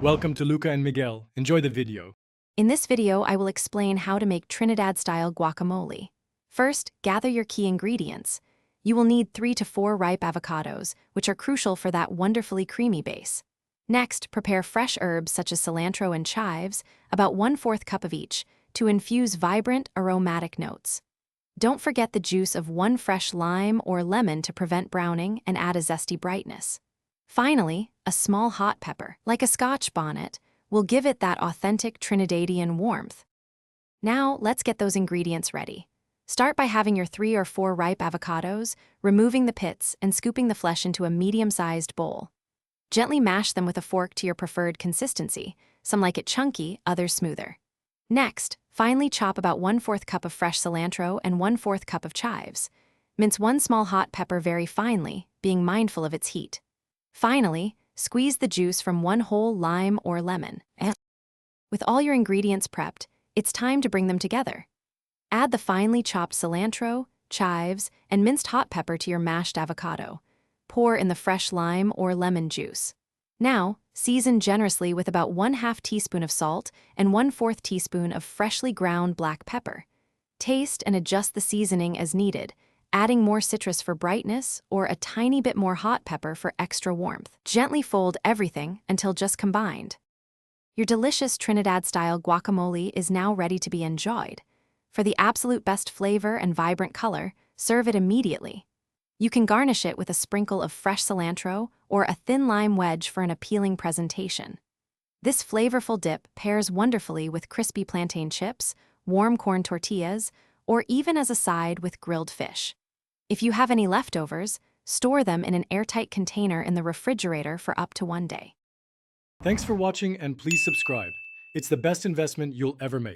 Welcome to Luca and Miguel. Enjoy the video. In this video, I will explain how to make Trinidad-style guacamole. First, gather your key ingredients. You will need 3 to 4 ripe avocados, which are crucial for that wonderfully creamy base. Next, prepare fresh herbs such as cilantro and chives, about 1/4 cup of each, to infuse vibrant, aromatic notes. Don't forget the juice of 1 fresh lime or lemon to prevent browning and add a zesty brightness. Finally, a small hot pepper, like a Scotch bonnet, will give it that authentic Trinidadian warmth. Now, let's get those ingredients ready. Start by having your 3 or 4 ripe avocados, removing the pits and scooping the flesh into a medium-sized bowl. Gently mash them with a fork to your preferred consistency. Some like it chunky, others smoother. Next, finely chop about 1/4 cup of fresh cilantro and 1/4 cup of chives. Mince 1 small hot pepper very finely, being mindful of its heat. Finally, squeeze the juice from 1 whole lime or lemon. With all your ingredients prepped, it's time to bring them together. Add the finely chopped cilantro, chives, and minced hot pepper to your mashed avocado. Pour in the fresh lime or lemon juice. Now, season generously with about 1/2 teaspoon of salt and 1/4 teaspoon of freshly ground black pepper. Taste and adjust the seasoning as needed, adding more citrus for brightness or a tiny bit more hot pepper for extra warmth. Gently fold everything until just combined. Your delicious Trinidad-style guacamole is now ready to be enjoyed. For the absolute best flavor and vibrant color, serve it immediately. You can garnish it with a sprinkle of fresh cilantro or a thin lime wedge for an appealing presentation. This flavorful dip pairs wonderfully with crispy plantain chips, warm corn tortillas, or even as a side with grilled fish. If you have any leftovers, store them in an airtight container in the refrigerator for up to 1 day. Thanks for watching and please subscribe. It's the best investment you'll ever make.